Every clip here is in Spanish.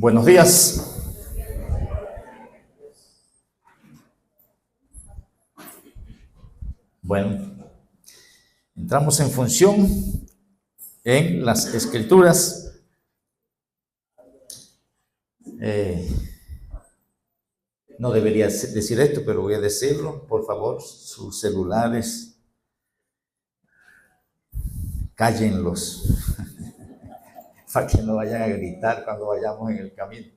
Buenos días. Bueno, entramos en función en las Escrituras. No debería decir esto, pero voy a decirlo. Por favor, sus celulares, cállenlos para que no vayan a gritar cuando vayamos en el camino.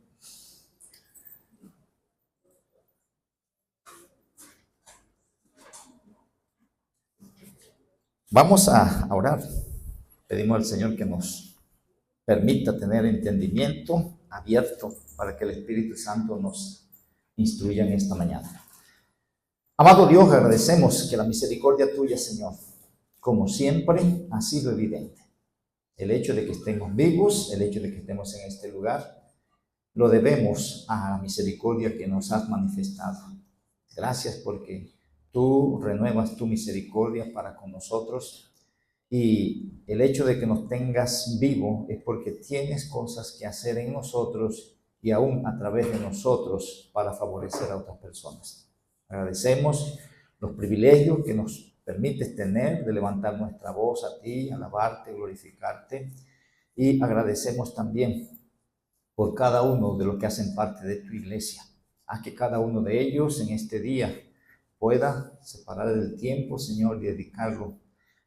Vamos a orar. Pedimos al Señor que nos permita tener entendimiento abierto para que el Espíritu Santo nos instruya en esta mañana. Amado Dios, agradecemos que la misericordia tuya, Señor, como siempre, ha sido evidente. El hecho de que estemos vivos, el hecho de que estemos en este lugar, lo debemos a la misericordia que nos has manifestado. Gracias porque tú renuevas tu misericordia para con nosotros, y el hecho de que nos tengas vivo es porque tienes cosas que hacer en nosotros y aún a través de nosotros para favorecer a otras personas. Agradecemos los privilegios que nos permites tener de levantar nuestra voz a ti, alabarte, glorificarte, y agradecemos también por cada uno de los que hacen parte de tu iglesia. Haz que cada uno de ellos en este día pueda separar el tiempo, Señor, y dedicarlo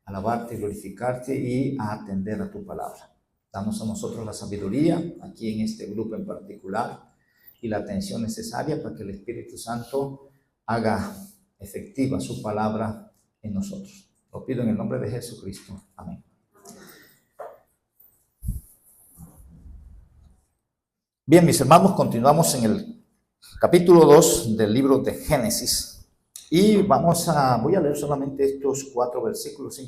a alabarte, glorificarte y a atender a tu palabra. Danos a nosotros la sabiduría, aquí en este grupo en particular, y la atención necesaria para que el Espíritu Santo haga efectiva su palabra en nosotros. Lo pido en el nombre de Jesucristo. Amén. Bien, mis hermanos, continuamos en el capítulo 2 del libro de Génesis. Y voy a leer solamente estos 5 versículos,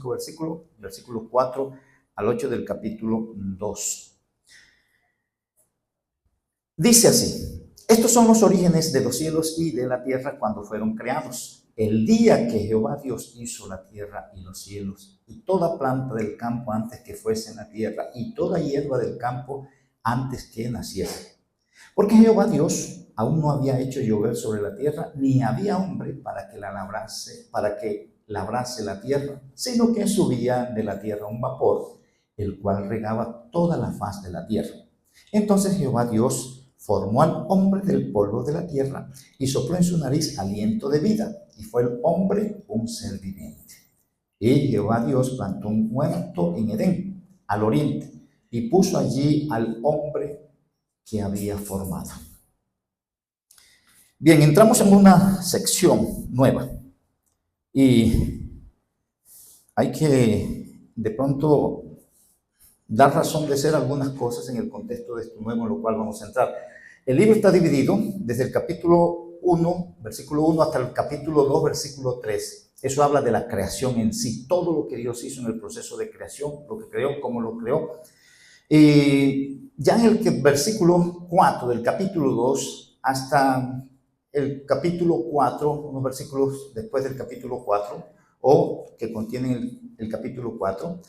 versículos 4 al 8 del capítulo 2. Dice así: estos son los orígenes de los cielos y de la tierra cuando fueron creados. El día que Jehová Dios hizo la tierra y los cielos, y toda planta del campo antes que fuese en la tierra, y toda hierba del campo antes que naciese. Porque Jehová Dios aún no había hecho llover sobre la tierra, ni había hombre para que labrase la tierra, sino que subía de la tierra un vapor, el cual regaba toda la faz de la tierra. Entonces Jehová Dios formó al hombre del polvo de la tierra y sopló en su nariz aliento de vida, y fue el hombre un ser viviente. Y Jehová Dios plantó un huerto en Edén, al oriente, y puso allí al hombre que había formado. Bien, entramos en una sección nueva y hay que de pronto dar razón de ser algunas cosas en el contexto de esto nuevo en lo cual vamos a entrar. El libro está dividido desde el capítulo 1, versículo 1, hasta el capítulo 2, versículo 3. Eso habla de la creación en sí, todo lo que Dios hizo en el proceso de creación, lo que creó, cómo lo creó. Y ya en el versículo 4 del capítulo 2 hasta el capítulo 4, unos versículos después del capítulo 4, o que contienen el capítulo 4,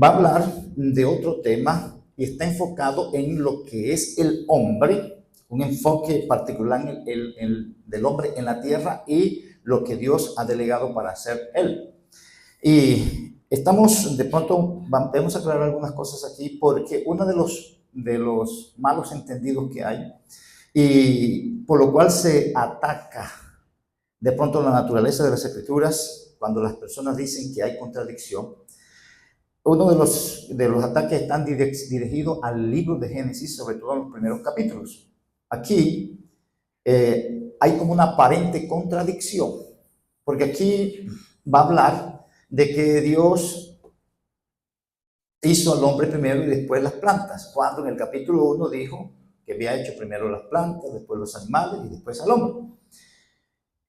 va a hablar de otro tema y está enfocado en lo que es el hombre, un enfoque particular del hombre en la tierra y lo que Dios ha delegado para hacer él. Y de pronto, debemos aclarar algunas cosas aquí, porque uno de los malos entendidos que hay, y por lo cual se ataca de pronto la naturaleza de las Escrituras, cuando las personas dicen que hay contradicción, uno de los ataques están dirigidos al libro de Génesis, sobre todo en los primeros capítulos. Aquí hay como una aparente contradicción, porque aquí va a hablar de que Dios hizo al hombre primero y después las plantas, cuando en el capítulo 1 dijo que había hecho primero las plantas, después los animales y después al hombre.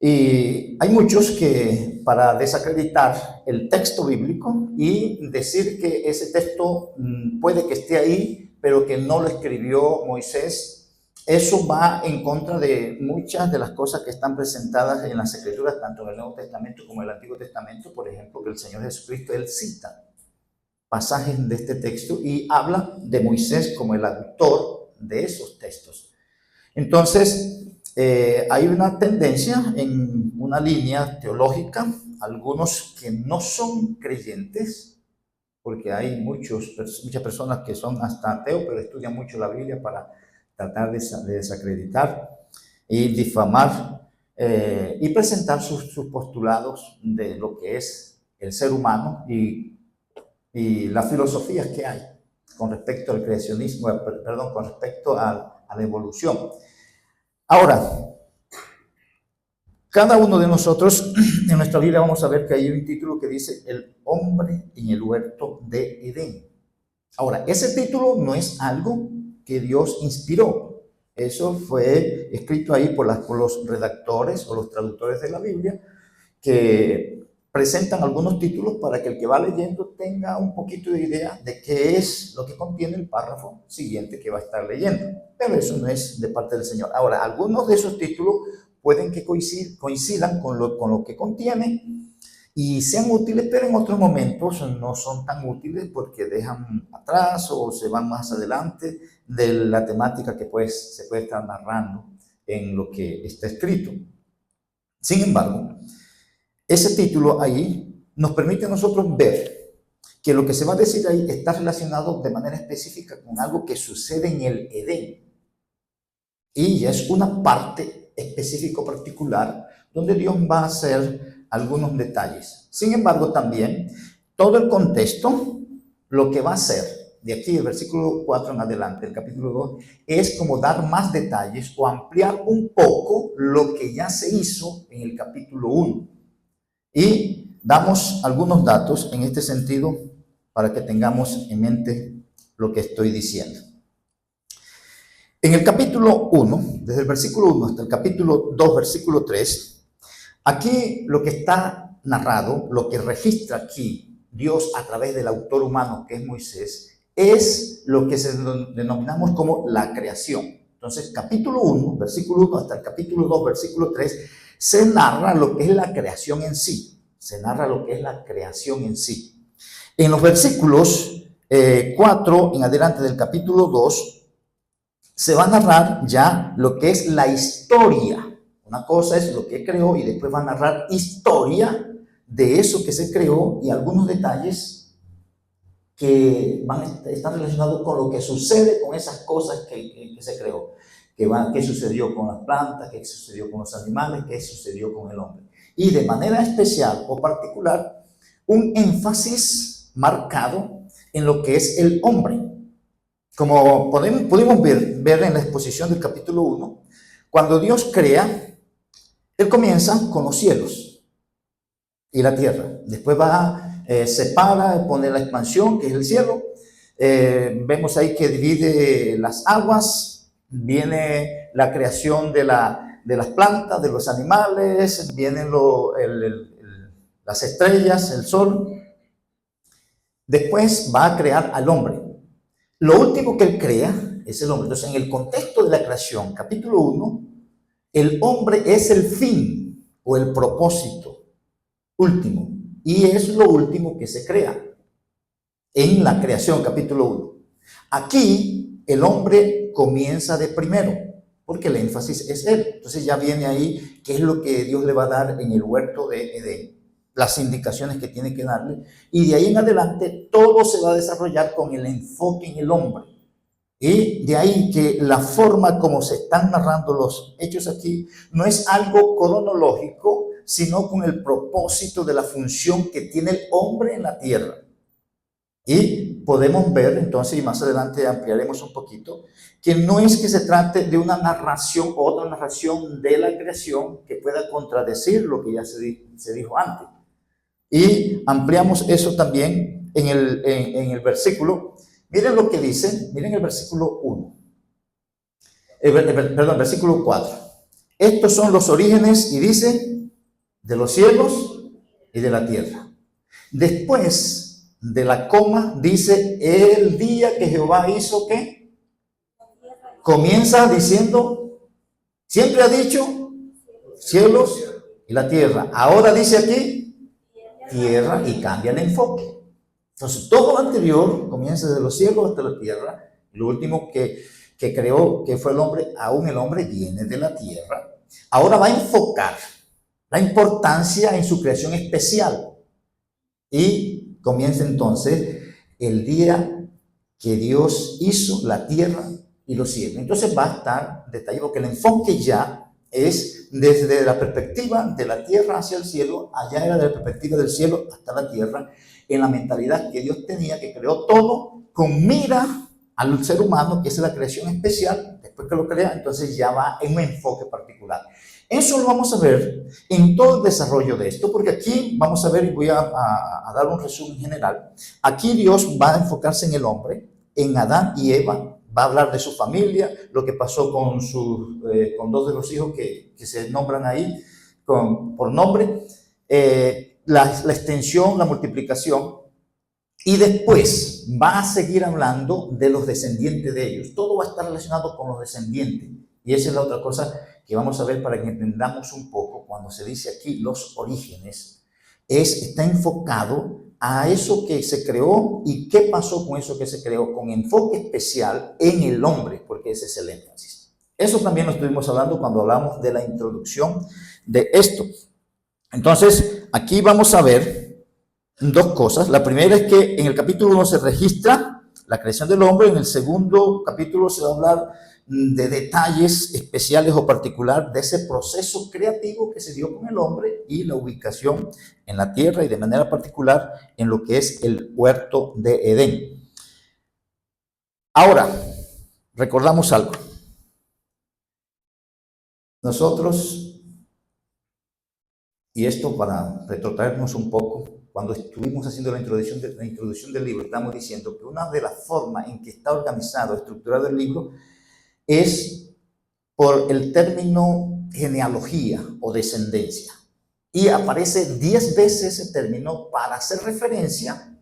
Y hay muchos que, para desacreditar el texto bíblico y decir que ese texto puede que esté ahí, pero que no lo escribió Moisés, eso va en contra de muchas de las cosas que están presentadas en las Escrituras, tanto en el Nuevo Testamento como en el Antiguo Testamento. Por ejemplo, que el Señor Jesucristo, él cita pasajes de este texto y habla de Moisés como el autor de esos textos. Entonces, hay una tendencia en una línea teológica, algunos que no son creyentes, porque hay muchas personas que son hasta ateos, pero estudian mucho la Biblia para tratar de desacreditar y difamar y presentar sus postulados de lo que es el ser humano y las filosofías que hay con respecto al creacionismo, perdón, con respecto a la evolución. Ahora, cada uno de nosotros en nuestra Biblia vamos a ver que hay un título que dice el hombre en el huerto de Edén. Ahora, ese título no es algo que Dios inspiró. Eso fue escrito ahí por los redactores o los traductores de la Biblia, que presentan algunos títulos para que el que va leyendo tenga un poquito de idea de qué es lo que contiene el párrafo siguiente que va a estar leyendo. Pero eso no es de parte del Señor. Ahora, algunos de esos títulos pueden que coincidan con lo que contiene y sean útiles, pero en otros momentos no son tan útiles porque dejan atrás o se van más adelante de la temática que pues se puede estar narrando en lo que está escrito. Sin embargo, ese título ahí nos permite a nosotros ver que lo que se va a decir ahí está relacionado de manera específica con algo que sucede en el Edén. Y es una parte específica particular donde Dios va a hacer algunos detalles. Sin embargo, también todo el contexto, lo que va a hacer de aquí, el versículo 4 en adelante, el capítulo 2, es como dar más detalles o ampliar un poco lo que ya se hizo en el capítulo 1. Y damos algunos datos en este sentido para que tengamos en mente lo que estoy diciendo. En el capítulo 1, desde el versículo 1 hasta el capítulo 2, versículo 3, aquí lo que está narrado, lo que registra aquí Dios a través del autor humano que es Moisés, es lo que denominamos como la creación. Entonces, capítulo 1, versículo 1 hasta el capítulo 2, versículo 3, se narra lo que es la creación en sí. Se narra lo que es la creación en sí. En los versículos 4 en adelante del capítulo 2, se va a narrar ya lo que es la historia. Una cosa es lo que creó y después va a narrar historia de eso que se creó y algunos detalles que van a estar relacionados con lo que sucede con esas cosas que se creó. ¿Qué sucedió con las plantas? ¿Qué sucedió con los animales? ¿Qué sucedió con el hombre? Y de manera especial o particular, un énfasis marcado en lo que es el hombre. Como pudimos ver en la exposición del capítulo 1, cuando Dios crea, Él comienza con los cielos y la tierra. Después separa, pone la expansión, que es el cielo. Vemos ahí que divide las aguas, viene la creación de las plantas, de los animales, vienen las estrellas, el sol. Después va a crear al hombre. Lo último que Él crea es el hombre. Entonces, en el contexto de la creación, capítulo 1, el hombre es el fin o el propósito último. Y es lo último que se crea en la creación, capítulo 1. Aquí, el hombre comienza de primero, porque el énfasis es Él. Entonces, ya viene ahí qué es lo que Dios le va a dar en el huerto de Edén, las indicaciones que tiene que darle, y de ahí en adelante todo se va a desarrollar con el enfoque en el hombre. Y de ahí que la forma como se están narrando los hechos aquí no es algo cronológico, sino con el propósito de la función que tiene el hombre en la tierra. Y podemos ver entonces, y más adelante ampliaremos un poquito, que no es que se trate de una narración, otra narración de la creación que pueda contradecir lo que ya se dijo antes. Y ampliamos eso también en el versículo. Miren lo que dice, miren el versículo 1. Perdón, versículo 4. Estos son los orígenes, y dice, de los cielos y de la tierra. Después de la coma, dice, el día que Jehová hizo, ¿qué? Comienza diciendo, siempre ha dicho, cielos y la tierra. Ahora dice aquí, tierra, y cambia el enfoque. Entonces, todo lo anterior comienza desde los cielos hasta la tierra. Lo último que que creó, que fue el hombre, aún el hombre viene de la tierra. Ahora va a enfocar la importancia en su creación especial. Y comienza entonces el día que Dios hizo la tierra y los cielos. Entonces va a estar detallado, porque el enfoque ya es desde la perspectiva de la tierra hacia el cielo, allá era de la perspectiva del cielo hasta la tierra, en la mentalidad que Dios tenía, que creó todo con mira al ser humano, que es la creación especial. Después que lo crea, entonces ya va en un enfoque particular. Eso lo vamos a ver en todo el desarrollo de esto, porque aquí vamos a ver, y voy a dar un resumen general. Aquí Dios va a enfocarse en el hombre, en Adán y Eva, va a hablar de su familia, lo que pasó con dos de los hijos que se nombran ahí por nombre, la extensión, la multiplicación, y después va a seguir hablando de los descendientes de ellos. Todo va a estar relacionado con los descendientes. Y esa es la otra cosa que vamos a ver para que entendamos un poco. Cuando se dice aquí los orígenes, está enfocado a eso que se creó y qué pasó con eso que se creó, con enfoque especial en el hombre, porque ese es el énfasis. Eso también lo estuvimos hablando cuando hablamos de la introducción de esto. Entonces, aquí vamos a ver dos cosas. La primera es que en el capítulo 1 se registra la creación del hombre. En el segundo capítulo se va a hablar de detalles especiales o particular de ese proceso creativo que se dio con el hombre y la ubicación en la tierra y de manera particular en lo que es el huerto de Edén. Ahora, recordamos algo. Nosotros, y esto para retrotraernos un poco, cuando estuvimos haciendo la introducción del libro, estamos diciendo que una de las formas en que está organizado, estructurado el libro, es por el término genealogía o descendencia. Y aparece 10 veces ese término para hacer referencia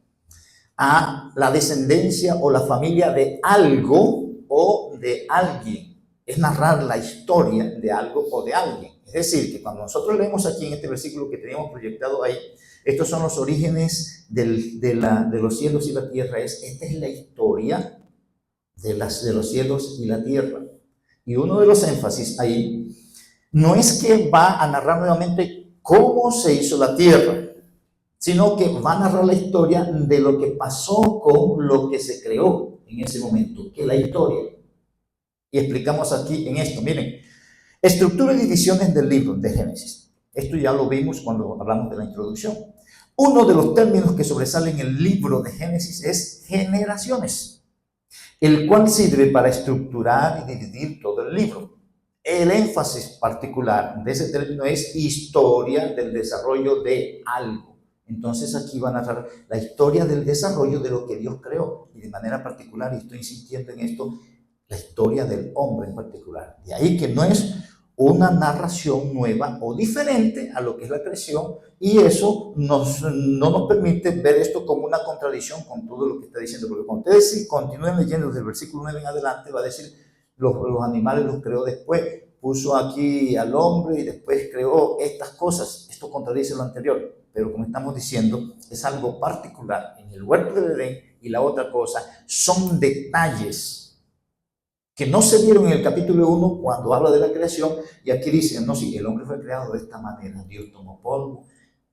a la descendencia o la familia de algo o de alguien. Es narrar la historia de algo o de alguien. Es decir, que cuando nosotros leemos aquí en este versículo que teníamos proyectado ahí, estos son los orígenes de los cielos y la tierra. Esta es la historia de los cielos y la tierra. Y uno de los énfasis ahí no es que va a narrar nuevamente cómo se hizo la tierra, sino que va a narrar la historia de lo que pasó con lo que se creó en ese momento, que es la historia. Y explicamos aquí en esto, miren, estructura y divisiones del libro de Génesis. Esto ya lo vimos cuando hablamos de la introducción. Uno de los términos que sobresale en el libro de Génesis es generaciones, el cual sirve para estructurar y dividir todo el libro. El énfasis particular de ese término es historia del desarrollo de algo. Entonces aquí van a narrar la historia del desarrollo de lo que Dios creó, y de manera particular, y estoy insistiendo en esto, la historia del hombre en particular. De ahí que no es una narración nueva o diferente a lo que es la creación, y eso no nos permite ver esto como una contradicción con todo lo que está diciendo, porque cuando ustedes continúen leyendo desde el versículo 9 en adelante, va a decir, los animales los creó después, puso aquí al hombre y después creó estas cosas. Esto contradice lo anterior, pero como estamos diciendo, es algo particular en el huerto de Edén, y la otra cosa son detalles que no se vieron en el capítulo 1 cuando habla de la creación, y aquí dicen, no, sí, el hombre fue creado de esta manera, Dios tomó polvo.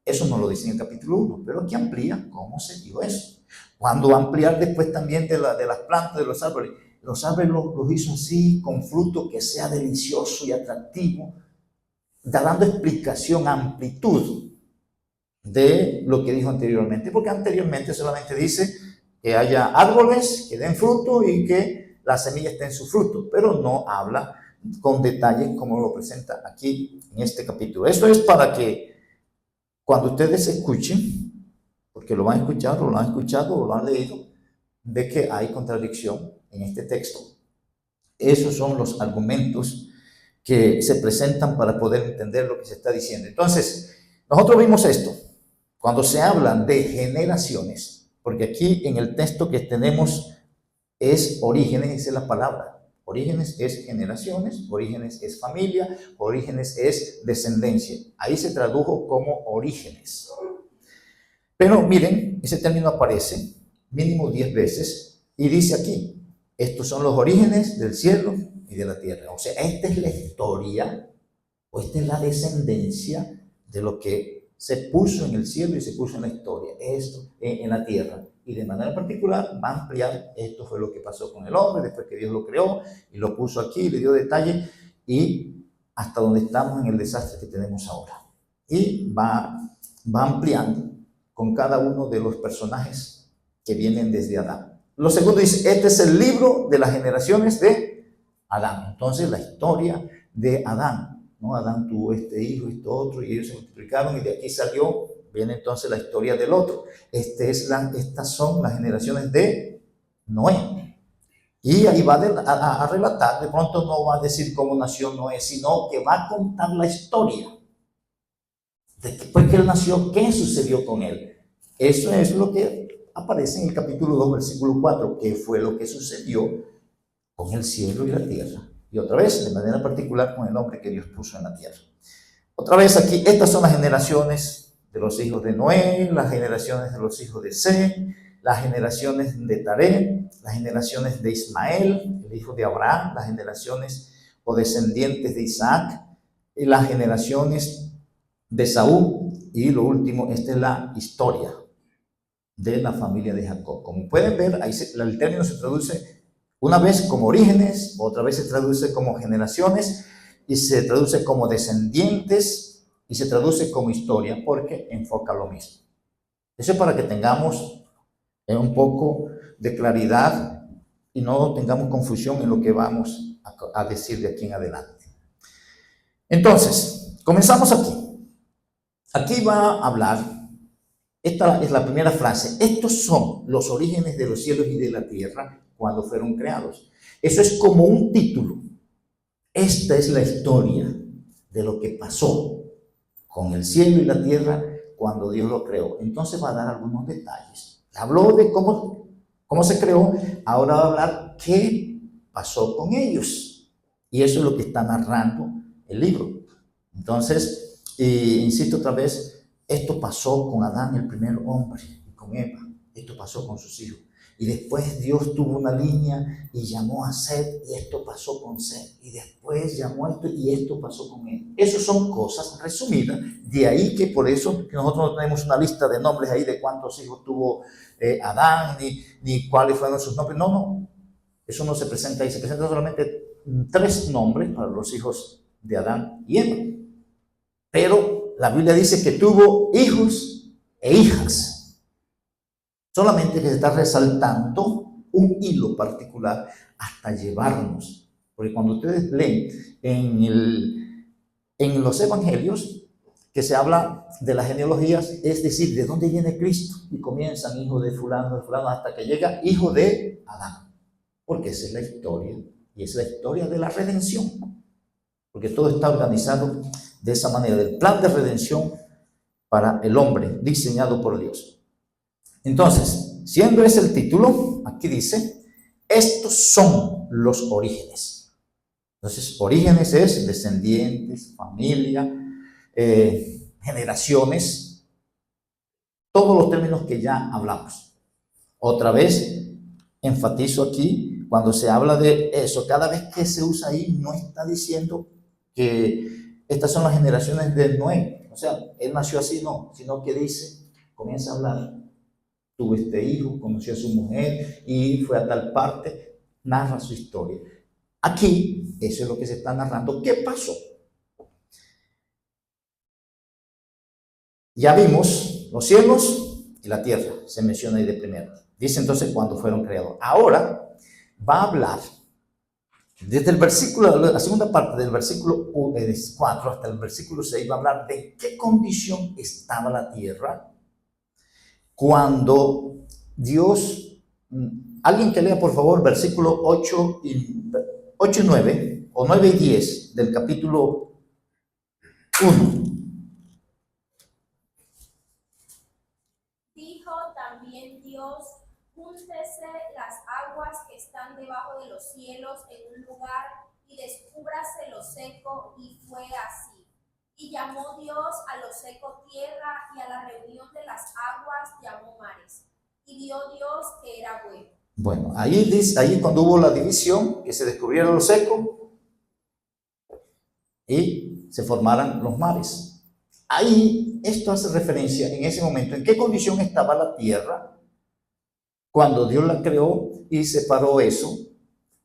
Eso no lo dice en el capítulo 1, pero aquí amplía cómo se dio eso. Cuando va a ampliar después también de las plantas, de los árboles los hizo así, con fruto que sea delicioso y atractivo, dando explicación, amplitud de lo que dijo anteriormente, porque anteriormente solamente dice que haya árboles que den fruto y que la semilla esté en su fruto, pero no habla con detalle como lo presenta aquí en este capítulo. Eso es para que cuando ustedes escuchen, porque lo van a escuchar o lo han escuchado o lo han leído, de que hay contradicción en este texto. Esos son los argumentos que se presentan para poder entender lo que se está diciendo. Entonces, nosotros vimos esto, cuando se hablan de generaciones, porque aquí en el texto que tenemos es orígenes, esa es la palabra. Orígenes es generaciones, orígenes es familia, orígenes es descendencia. Ahí se tradujo como orígenes. Pero miren, ese término aparece mínimo 10 veces y dice aquí, Estos son los orígenes del cielo y de la tierra. O sea, esta es la historia, o esta es la descendencia de lo que se puso en el cielo y se puso en la historia, esto en la tierra. Y de manera particular va a ampliar, esto fue lo que pasó con el hombre después que Dios lo creó y lo puso aquí, le dio detalle y hasta donde estamos en el desastre que tenemos ahora. Y va ampliando con cada uno de los personajes que vienen desde Adán. Lo segundo dice, este es el libro de las generaciones de Adán. Entonces la historia de Adán, ¿no? Adán tuvo este hijo, este otro, y ellos se multiplicaron y de aquí salió, viene entonces la historia del otro. Estas son las generaciones de Noé. Y ahí va a relatar, de pronto no va a decir cómo nació Noé, sino que va a contar la historia. Después que él nació, ¿qué sucedió con él? Eso es lo que aparece en el capítulo 2, versículo 4, que fue lo que sucedió con el cielo y la tierra. Y otra vez, de manera particular, con el hombre que Dios puso en la tierra. Otra vez aquí, estas son las generaciones de los hijos de Noé, las generaciones de los hijos de Seth, las generaciones de Taré, las generaciones de Ismael, el hijo de Abraham, las generaciones o descendientes de Isaac, y las generaciones de Saúl, y lo último, esta es la historia de la familia de Jacob. Como pueden ver, ahí el término se traduce una vez como orígenes, otra vez se traduce como generaciones, y se traduce como descendientes, y se traduce como historia, porque enfoca lo mismo. Eso es para que tengamos un poco de claridad y no tengamos confusión en lo que vamos a decir de aquí en adelante. Entonces, comenzamos aquí. Aquí va a hablar, esta es la primera frase, estos son los orígenes de los cielos y de la tierra cuando fueron creados. Eso es como un título. Esta es la historia de lo que pasó con el cielo y la tierra cuando Dios lo creó. Entonces va a dar algunos detalles. Habló de cómo se creó, ahora va a hablar qué pasó con ellos. Y eso es lo que está narrando el libro. Entonces, insisto otra vez, esto pasó con Adán, el primer hombre, y con Eva. Esto pasó con sus hijos. Y después Dios tuvo una línea y llamó a Seth, y esto pasó con Seth. Y después llamó a esto, y esto pasó con él. Esas son cosas resumidas. De ahí que por eso que nosotros no tenemos una lista de nombres ahí de cuántos hijos tuvo Adán, ni cuáles fueron sus nombres. No. Eso no se presenta ahí. Se presentan solamente 3 nombres para los hijos de Adán y Eva. Pero la Biblia dice que tuvo hijos e hijas. Solamente que se está resaltando un hilo particular hasta llevarnos. Porque cuando ustedes leen en los evangelios que se habla de las genealogías, es decir, de dónde viene Cristo. Y comienzan hijo de fulano, hasta que llega hijo de Adán. Porque esa es la historia. Y es la historia de la redención. Porque todo está organizado de esa manera, del plan de redención para el hombre diseñado por Dios. Entonces, siendo ese el título, aquí dice, estos son los orígenes. Entonces, orígenes es descendientes, familia, generaciones, todos los términos que ya hablamos. Otra vez, enfatizo aquí, cuando se habla de eso, cada vez que se usa ahí, no está diciendo que estas son las generaciones de Noé. O sea, él nació así, no, sino que dice, comienza a hablar. Tuvo este hijo, conoció a su mujer y fue a tal parte, narra su historia. Aquí, eso es lo que se está narrando. ¿Qué pasó? Ya vimos los cielos y la tierra, se menciona ahí de primero. Dice entonces cuando fueron creados. Ahora va a hablar desde el versículo, la segunda parte del versículo 4 hasta el versículo 6, va a hablar de qué condición estaba la tierra cuando Dios, alguien que lea por favor versículo 8 y 9, o 9 y 10 del capítulo 1. Dijo también Dios, júntese las aguas que están debajo de los cielos en un lugar y descúbrase lo seco, y fue así. Y llamó Dios a lo seco tierra, y a la reunión de las aguas llamó mares. Y vio Dios que era bueno. Bueno, ahí dice, ahí cuando hubo la división, que se descubrieron los secos y se formaran los mares. Ahí esto hace referencia en ese momento en qué condición estaba la tierra cuando Dios la creó y separó eso.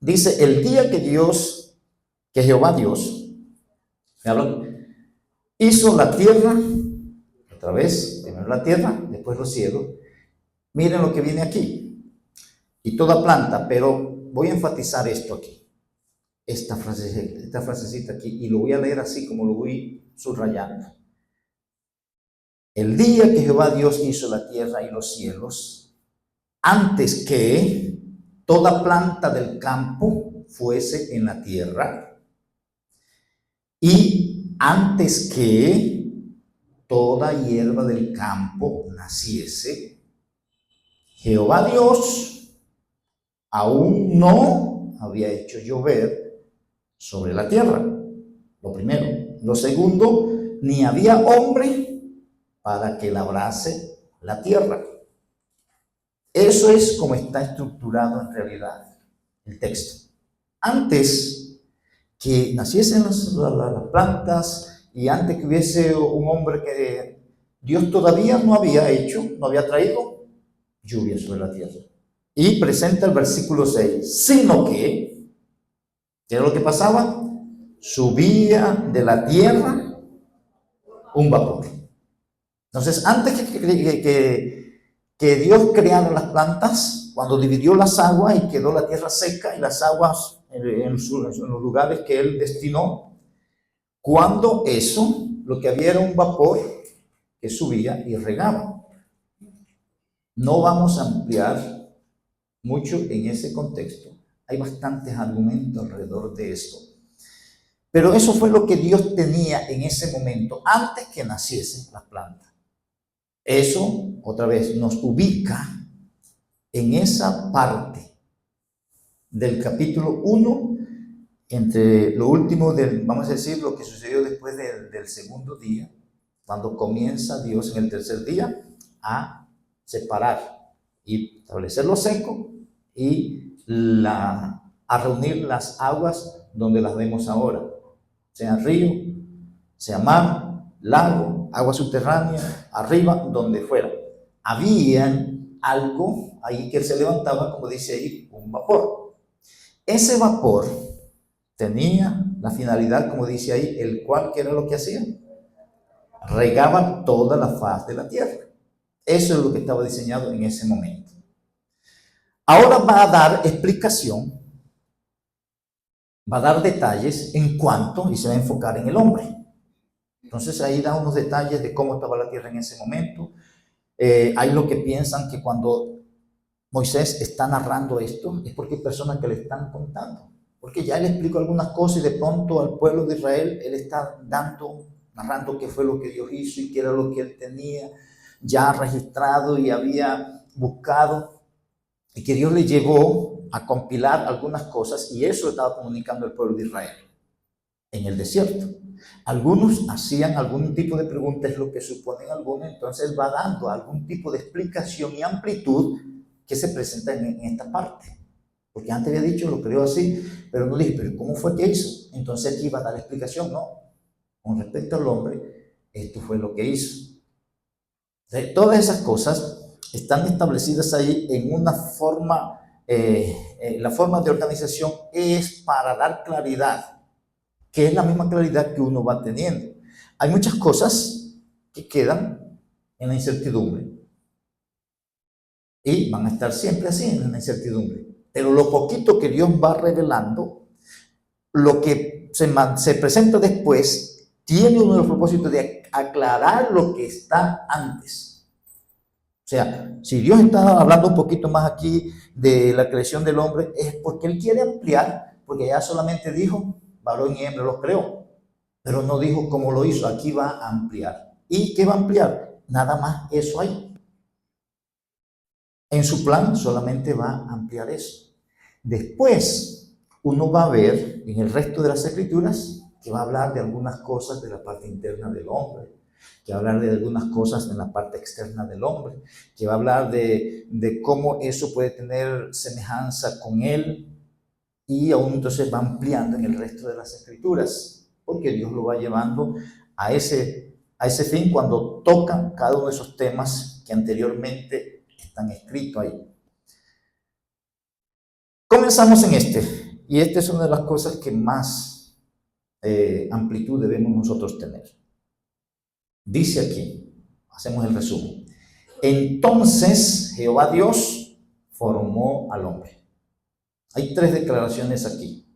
Dice, el día que Jehová Dios, hizo la tierra, otra vez, primero la tierra, después los cielos. Miren lo que viene aquí. Y toda planta, pero voy a enfatizar esto aquí. Esta frasecita aquí, y lo voy a leer así como lo voy subrayando. El día que Jehová Dios hizo la tierra y los cielos, antes que toda planta del campo fuese en la tierra, y antes que toda hierba del campo naciese, Jehová Dios aún no había hecho llover sobre la tierra. Lo primero. Lo segundo, ni había hombre para que labrase la tierra. Eso es como está estructurado en realidad el texto. Antes que naciesen las plantas y antes que hubiese un hombre que Dios todavía no había hecho, no había traído lluvia sobre la tierra. Y presenta el versículo 6, sino que, ¿qué era lo que pasaba? Subía de la tierra un vapor. Entonces, antes que Dios creara las plantas, cuando dividió las aguas y quedó la tierra seca y las aguas en los lugares que Él destinó, cuando eso, lo que había era un vapor que subía y regaba. No vamos a ampliar mucho en ese contexto. Hay bastantes argumentos alrededor de esto. Pero eso fue lo que Dios tenía en ese momento, antes que naciesen las plantas. Eso, otra vez, nos ubica en esa parte del capítulo 1, entre lo último vamos a decir, lo que sucedió después del segundo día, cuando comienza Dios en el tercer día a separar y establecer lo seco y a reunir las aguas donde las vemos ahora, sea río, sea mar, lago, agua subterránea, arriba, donde fuera. Había algo ahí que se levantaba, como dice ahí, un vapor. Ese vapor tenía la finalidad, como dice ahí, el cual, ¿qué era lo que hacía? Regaba toda la faz de la tierra. Eso es lo que estaba diseñado en ese momento. Ahora va a dar explicación, va a dar detalles en cuanto, y se va a enfocar en el hombre. Entonces ahí da unos detalles de cómo estaba la tierra en ese momento. Hay lo que piensan que cuando Moisés está narrando esto es porque hay personas que le están contando. Porque ya él explicó algunas cosas y de pronto al pueblo de Israel él está narrando qué fue lo que Dios hizo y qué era lo que él tenía ya registrado y había buscado. Y que Dios le llevó a compilar algunas cosas y eso estaba comunicando al pueblo de Israel en el desierto. Algunos hacían algún tipo de pregunta, es lo que suponen algunos, entonces va dando algún tipo de explicación y amplitud que se presenta en esta parte. Porque antes había dicho, lo creo así, pero no dije, pero ¿cómo fue que hizo? Entonces aquí va a dar la explicación, no. Con respecto al hombre, esto fue lo que hizo. Entonces, todas esas cosas están establecidas ahí en una forma, la forma de organización es para dar claridad, que es la misma claridad que uno va teniendo. Hay muchas cosas que quedan en la incertidumbre y van a estar siempre así en la incertidumbre. Pero lo poquito que Dios va revelando, lo que se presenta después, tiene uno de los propósitos de aclarar lo que está antes. O sea, si Dios está hablando un poquito más aquí de la creación del hombre, es porque Él quiere ampliar, porque ya solamente dijo, varón y hembra los creó, pero no dijo cómo lo hizo. Aquí va a ampliar. ¿Y qué va a ampliar? Nada más eso ahí. En su plan solamente va a ampliar eso. Después, uno va a ver en el resto de las escrituras que va a hablar de algunas cosas de la parte interna del hombre. que va a hablar de algunas cosas en la parte externa del hombre, que va a hablar de cómo eso puede tener semejanza con él, y aún entonces va ampliando en el resto de las escrituras, porque Dios lo va llevando a ese fin cuando toca cada uno de esos temas que anteriormente están escritos ahí. Comenzamos en y esta es una de las cosas que más amplitud debemos nosotros tener. Dice aquí, hacemos el resumen. Entonces Jehová Dios formó al hombre. Hay 3 declaraciones aquí,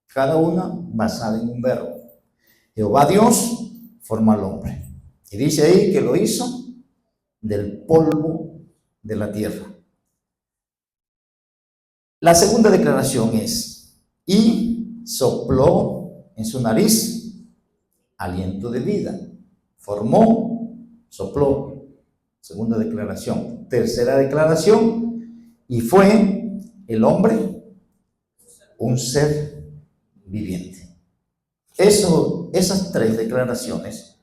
cada una basada en un verbo. Jehová Dios formó al hombre. Y dice ahí que lo hizo del polvo de la tierra. La segunda declaración es, y sopló en su nariz aliento de vida. Formó, sopló. Segunda declaración. Tercera declaración, y fue el hombre un ser viviente. Esas 3 declaraciones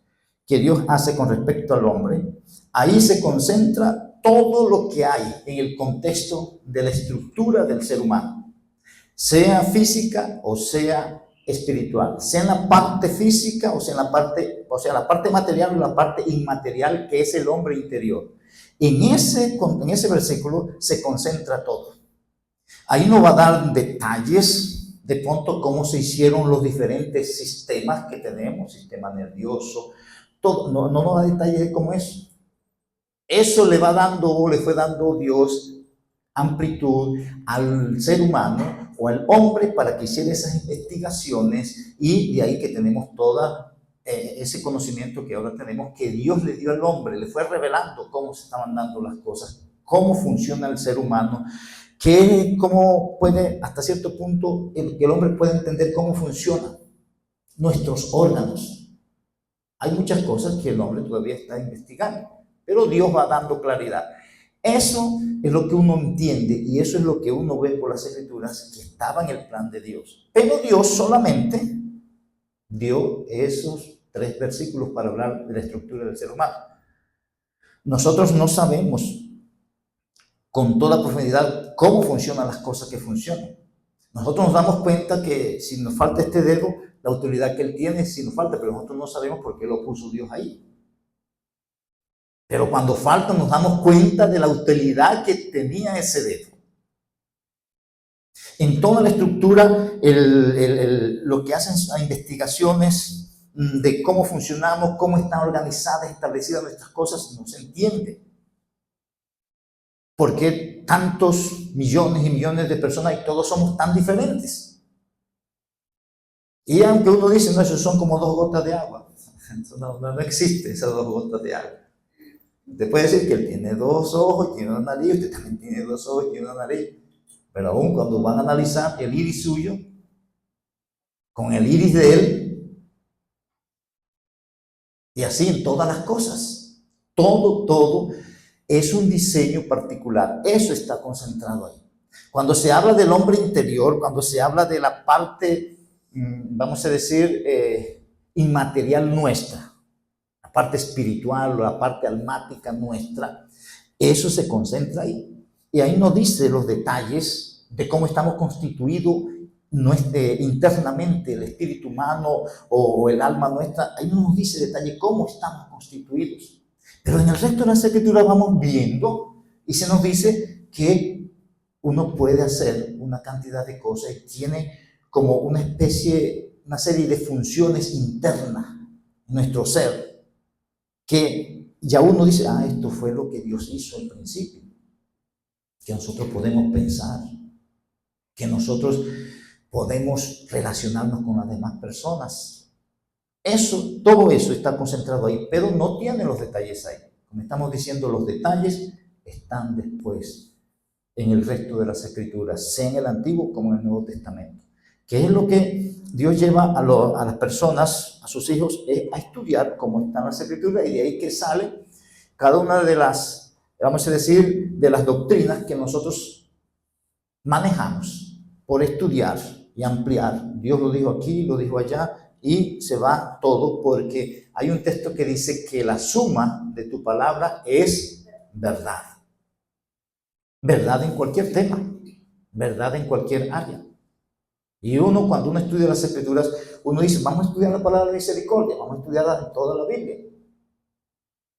que Dios hace con respecto al hombre, ahí se concentra todo lo que hay en el contexto de la estructura del ser humano, sea física o sea espiritual, sea en la parte física o sea en la parte material o la parte inmaterial, que es el hombre interior. En ese versículo se concentra todo. Ahí nos va a dar detalles de pronto cómo se hicieron los diferentes sistemas que tenemos, sistema nervioso, todo. No nos da detalles de cómo es. Eso le fue dando Dios amplitud al ser humano o al hombre para que hiciera esas investigaciones, y de ahí que tenemos todo ese conocimiento que ahora tenemos, que Dios le dio al hombre, le fue revelando cómo se estaban dando las cosas, cómo funciona el ser humano, cómo puede, hasta cierto punto, el hombre puede entender cómo funcionan nuestros órganos. Hay muchas cosas que el hombre todavía está investigando, pero Dios va dando claridad. Eso es lo que uno entiende y eso es lo que uno ve por las escrituras, que estaba en el plan de Dios. Pero Dios solamente dio esos 3 versículos para hablar de la estructura del ser humano. Nosotros no sabemos con toda profundidad cómo funcionan las cosas que funcionan. Nosotros nos damos cuenta que si nos falta este dedo, la autoridad que él tiene sí nos falta, pero nosotros no sabemos por qué lo puso Dios ahí. Pero cuando falta nos damos cuenta de la utilidad que tenía ese dedo. En toda la estructura, lo que hacen a investigaciones de cómo funcionamos, cómo están organizadas, establecidas nuestras cosas, no se entiende. ¿Por qué tantos millones y millones de personas y todos somos tan diferentes? Y aunque uno dice, no, esos son como 2 gotas de agua. No existe esas 2 gotas de agua. Usted puede decir que él tiene 2 ojos, tiene una nariz, usted también tiene 2 ojos, tiene una nariz. Pero aún cuando van a analizar el iris suyo, con el iris de él, y así en todas las cosas, todo es un diseño particular. Eso está concentrado ahí. Cuando se habla del hombre interior, cuando se habla de la parte, vamos a decir, inmaterial nuestra, la parte espiritual o la parte almática nuestra, eso se concentra ahí. Y ahí nos dice los detalles de cómo estamos constituidos internamente, el espíritu humano o el alma nuestra. Ahí no nos dice detalle cómo estamos constituidos. Pero en el resto de las escrituras vamos viendo y se nos dice que uno puede hacer una cantidad de cosas y tiene como una serie de funciones internas en nuestro ser, que ya uno dice, esto fue lo que Dios hizo al principio, que nosotros podemos pensar, que nosotros podemos relacionarnos con las demás personas. Todo eso está concentrado ahí, pero no tiene los detalles ahí. Como estamos diciendo, los detalles están después en el resto de las escrituras, sea en el Antiguo como en el Nuevo Testamento. ¿Qué es lo que Dios lleva a las personas, a sus hijos, a estudiar cómo están las escrituras? Y de ahí que sale cada una de las, vamos a decir, de las doctrinas que nosotros manejamos por estudiar y ampliar. Dios lo dijo aquí, lo dijo allá, y se va todo, porque hay un texto que dice que la suma de tu palabra es verdad. Verdad en cualquier tema, verdad en cualquier área. Y cuando uno estudia las Escrituras, uno dice, vamos a estudiar la palabra de misericordia, vamos a estudiarla en toda la Biblia,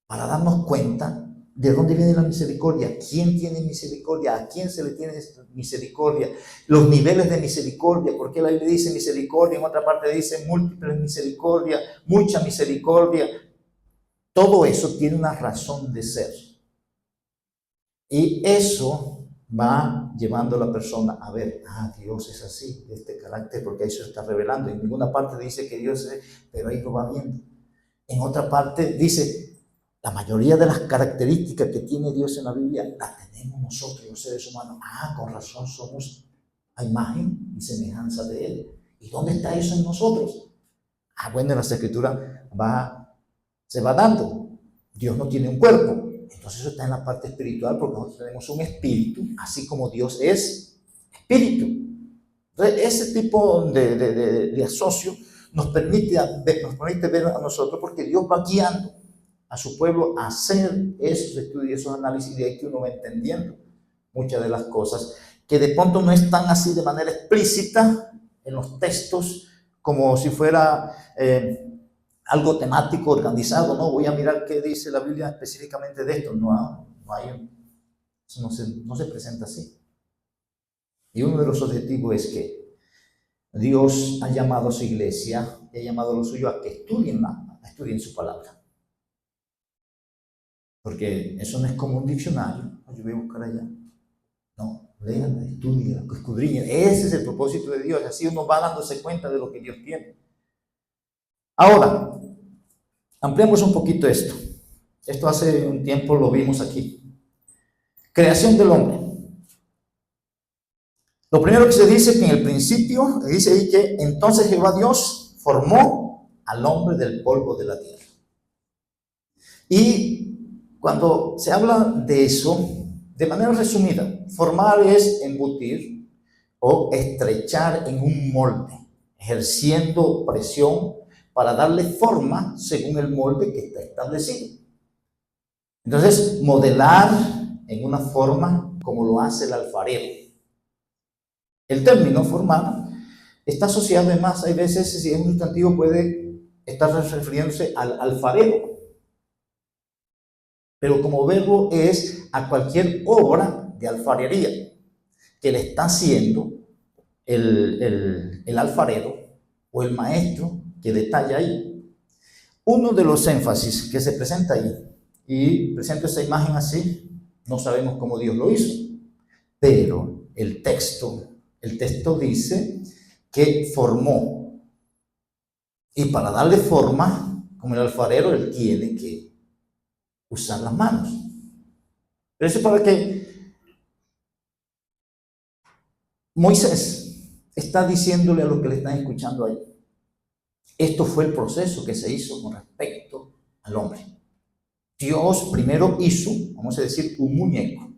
para darnos cuenta de dónde viene la misericordia, quién tiene misericordia, a quién se le tiene misericordia, los niveles de misericordia, porque la Biblia dice misericordia, en otra parte dice múltiples misericordia, mucha misericordia. Todo eso tiene una razón de ser. Y eso va llevando a la persona a ver, Dios es así, de este carácter, porque ahí se está revelando. En ninguna parte dice que Dios es, pero ahí lo va viendo. En otra parte dice, la mayoría de las características que tiene Dios en la Biblia las tenemos nosotros, los seres humanos. Con razón somos a imagen y semejanza de Él. ¿Y dónde está eso en nosotros? Bueno, en las Escrituras se va dando. Dios no tiene un cuerpo. Entonces eso está en la parte espiritual, porque nosotros tenemos un espíritu, así como Dios es espíritu. Entonces, ese tipo de asocio nos permite ver a nosotros, porque Dios va guiando a su pueblo a hacer esos estudios, esos análisis, de ahí que uno va entendiendo muchas de las cosas que de pronto no están así de manera explícita en los textos, como si fuera algo temático organizado, ¿no? Voy a mirar qué dice la Biblia específicamente de esto. No se presenta así. Y uno de los objetivos es que Dios ha llamado a su iglesia, y ha llamado a los suyos a que estudien su palabra. Porque eso no es como un diccionario. Yo voy a buscar allá. No, lean, estudien, escudriñen. Ese es el propósito de Dios. Así uno va dándose cuenta de lo que Dios tiene. Ahora, ampliamos un poquito esto. Esto hace un tiempo lo vimos aquí. Creación del hombre. Lo primero que se dice que en el principio, dice ahí que entonces Jehová Dios formó al hombre del polvo de la tierra. Y cuando se habla de eso, de manera resumida, formar es embutir o estrechar en un molde, ejerciendo presión para darle forma según el molde que está establecido. Entonces, modelar en una forma como lo hace el alfarero. El término formar está asociado, además, hay veces, si es un sustantivo, puede estar refiriéndose al alfarero. Pero como verbo es a cualquier obra de alfarería que le está haciendo el alfarero o el maestro que detalla ahí. Uno de los énfasis que se presenta ahí, y presento esa imagen así, no sabemos cómo Dios lo hizo, pero el texto dice que formó. Y para darle forma, como el alfarero, él tiene que usar las manos. Pero eso es para que Moisés está diciéndole a los que le están escuchando ahí. Esto fue el proceso que se hizo con respecto al hombre. Dios primero hizo, vamos a decir, un muñeco.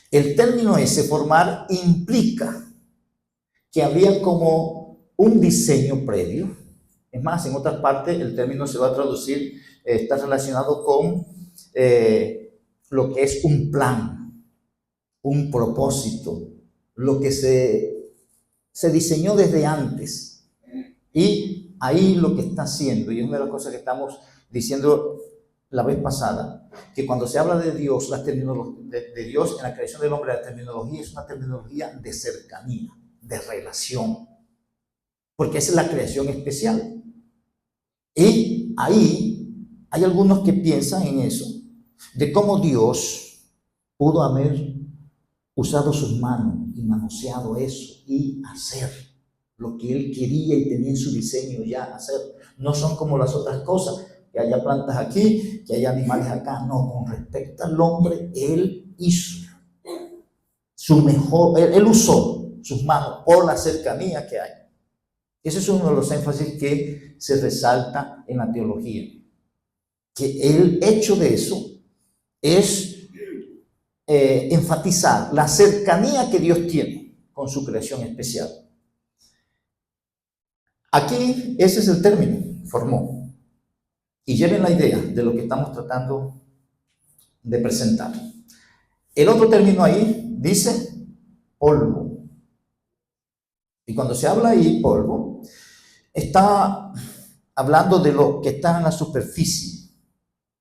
El término ese, formar, implica que había como un diseño previo. Es más, en otras partes el término se va a traducir, está relacionado con lo que es un plan, un propósito, lo que se diseñó desde antes. Y ahí lo que está haciendo, y es una de las cosas que estamos diciendo la vez pasada, que cuando se habla de Dios, de Dios en la creación del hombre, la terminología es una terminología de cercanía, de relación, porque esa es la creación especial. Y ahí hay algunos que piensan en eso, de cómo Dios pudo haber usado sus manos y manoseado eso y hacer lo que Él quería y tenía en su diseño ya hacer. No son como las otras cosas, que haya plantas aquí, que haya animales acá. No, con respecto al hombre, Él hizo su mejor, Él usó sus manos por la cercanía que hay. Ese es uno de los énfasis que se resalta en la teología, que el hecho de eso es enfatizar la cercanía que Dios tiene con su creación especial. Aquí ese es el término, formó. Y lleven la idea de lo que estamos tratando de presentar. El otro término ahí dice polvo. Y cuando se habla ahí polvo, está hablando de lo que está en la superficie.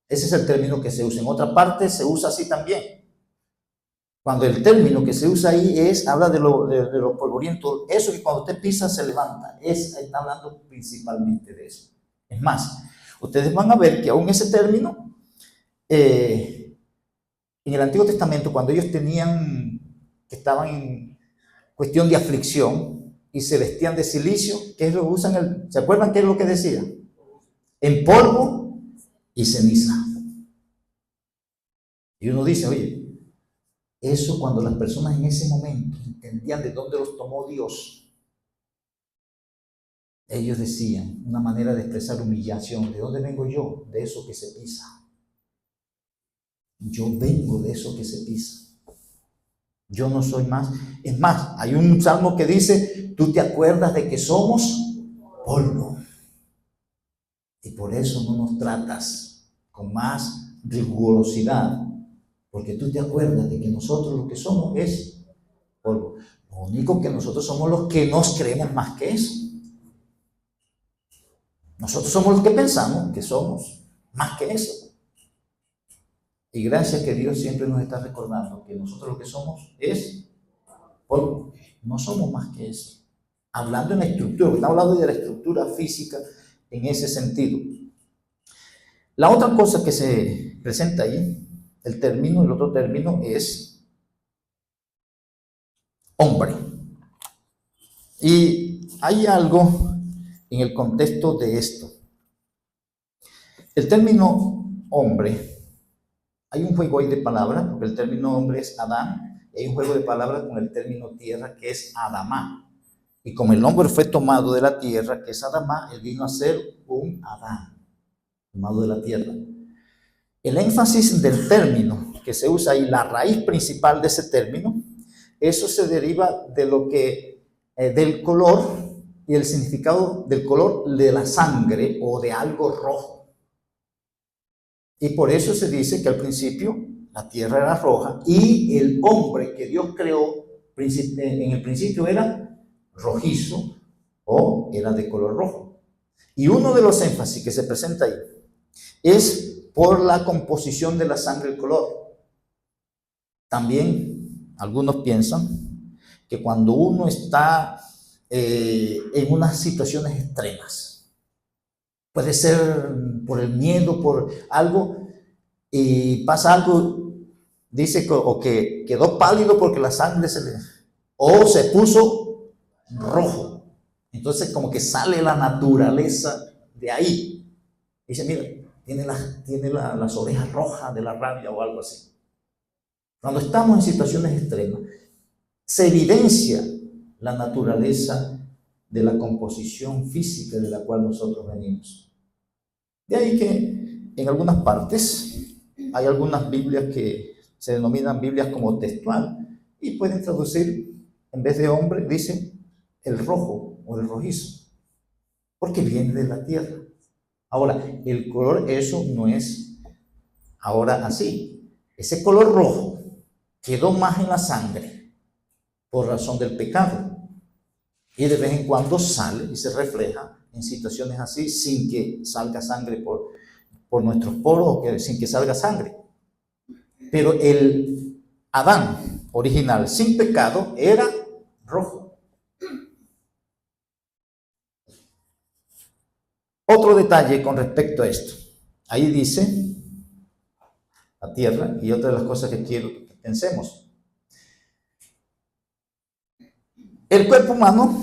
Ese es el término que se usa. En otra parte se usa así también. Cuando el término que se usa ahí habla de lo polvoriento, eso que cuando usted pisa se levanta, está hablando principalmente de eso. Es más, ustedes van a ver que aún ese término, en el Antiguo Testamento, cuando ellos que estaban en cuestión de aflicción y se vestían de silicio, ¿qué es lo que usan? ¿Se acuerdan qué es lo que decía? En polvo y ceniza. Y uno dice, oye, eso cuando las personas en ese momento entendían de dónde los tomó Dios, ellos decían, una manera de expresar humillación, ¿de dónde vengo yo? De eso que se pisa. Yo vengo de eso que se pisa. Yo no soy más. Es más, hay un salmo que dice, tú te acuerdas de que somos polvo. Y por eso no nos tratas con más rigurosidad. Porque tú te acuerdas de que nosotros lo que somos es polvo. Lo único que nosotros somos los que nos creemos más que eso. Nosotros somos los que pensamos que somos más que eso. Y gracias que Dios siempre nos está recordando que nosotros lo que somos es polvo. No somos más que eso. Hablando en la estructura, estamos hablando de la estructura física en ese sentido. La otra cosa que se presenta ahí, el otro término es hombre. Y hay algo en el contexto de esto. El término hombre, hay un juego ahí de palabras, porque el término hombre es Adán, y hay un juego de palabras con el término tierra, que es Adamá. Y como el hombre fue tomado de la tierra, que es Adamá, él vino a ser un Adán, tomado de la tierra. El énfasis del término que se usa ahí, la raíz principal de ese término, eso se deriva de lo que, del color y el significado del color de la sangre o de algo rojo. Y por eso se dice que al principio la tierra era roja y el hombre que Dios creó en el principio era rojizo o era de color rojo. Y uno de los énfasis que se presenta ahí es por la composición de la sangre, el color. También algunos piensan que cuando uno está en unas situaciones extremas, puede ser por el miedo, por algo, y pasa algo, dice que quedó pálido porque la sangre o se puso rojo. Entonces como que sale la naturaleza de ahí. Dice, mira, tiene las orejas rojas de la rabia o algo así. Cuando estamos en situaciones extremas, se evidencia la naturaleza de la composición física de la cual nosotros venimos. De ahí que en algunas partes hay algunas Biblias que se denominan Biblias como textual y pueden traducir, en vez de hombre, dice el rojo o el rojizo, porque viene de la tierra. Ahora, el color, eso no es ahora así. Ese color rojo quedó más en la sangre por razón del pecado. Y de vez en cuando sale y se refleja en situaciones así sin que salga sangre por nuestros poros o sin que salga sangre. Pero el Adán original sin pecado era rojo. Otro detalle con respecto a esto. Ahí dice la tierra y otra de las cosas que quiero que pensemos. El cuerpo humano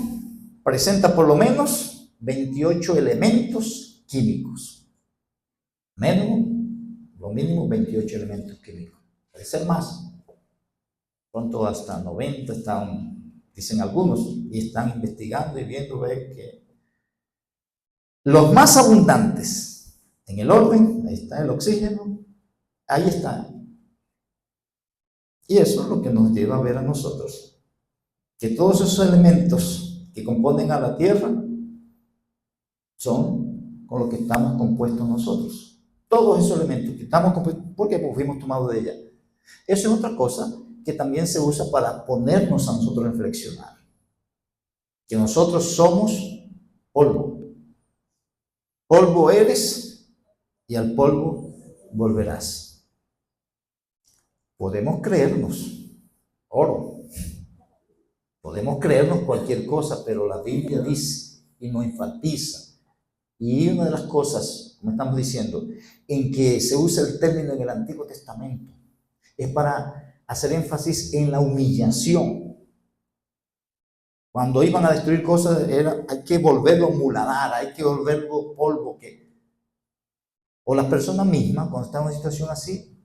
presenta por lo menos 28 elementos químicos. Lo mínimo 28 elementos químicos. Puede ser más. Pronto hasta 90 dicen algunos, y están investigando y viendo ver que los más abundantes en el orden, ahí está el oxígeno, ahí está. Y eso es lo que nos lleva a ver a nosotros que todos esos elementos que componen a la tierra son con los que estamos compuestos nosotros. Todos esos elementos que estamos compuestos, ¿por qué? Porque fuimos tomados de ella. Eso es otra cosa que también se usa para ponernos a nosotros a reflexionar. Que nosotros somos polvo. Polvo eres y al polvo volverás. Podemos creernos oro. Podemos creernos cualquier cosa, pero la Biblia dice y nos enfatiza. Y una de las cosas, como estamos diciendo, en que se usa el término en el Antiguo Testamento, es para hacer énfasis en la humillación. Cuando iban a destruir cosas, hay que volverlo muladar, hay que volverlo polvo. O las personas mismas, cuando estaban en una situación así,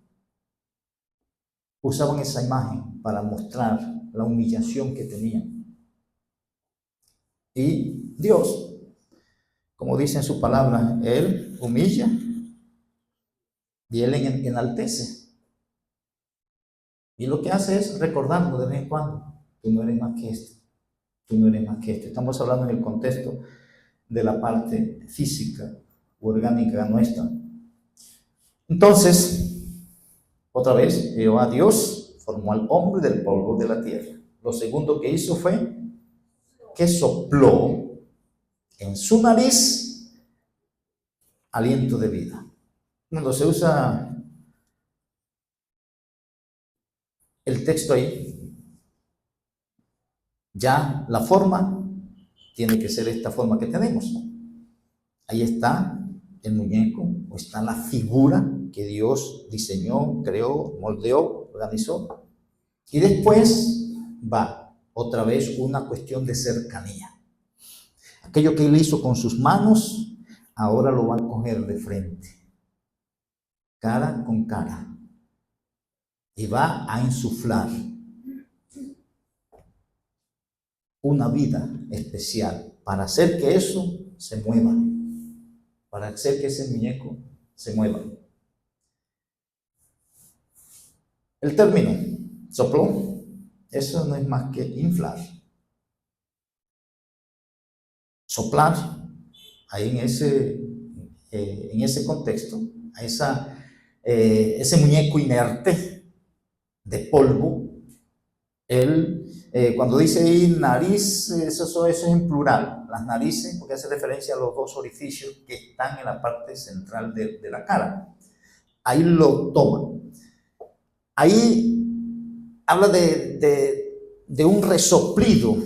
usaban esa imagen para mostrar la humillación que tenían. Y Dios, como dice en su palabra, Él humilla y Él enaltece. Y lo que hace es recordarnos de vez en cuando, tú no eres más que esto, tú no eres más que esto. Estamos hablando en el contexto de la parte física u orgánica nuestra. Entonces, otra vez, Jehová Dios formó al hombre del polvo de la tierra. Lo segundo que hizo fue que sopló en su nariz aliento de vida. Cuando se usa el texto ahí, ya la forma tiene que ser esta forma que tenemos. Ahí está el muñeco, o está la figura que Dios diseñó, creó, moldeó, organizó. Y después va otra vez una cuestión de cercanía. Aquello que él hizo con sus manos, ahora lo va a coger de frente, cara con cara, y va a insuflar una vida especial para hacer que eso se mueva, para hacer que ese muñeco se mueva. El término sopló, eso no es más que inflar. Soplar, ahí en ese contexto, a ese muñeco inerte de polvo, cuando dice ahí nariz, eso es en plural, las narices, porque hace referencia a los dos orificios que están en la parte central de la cara. Ahí lo toma. Ahí habla de un resoplido,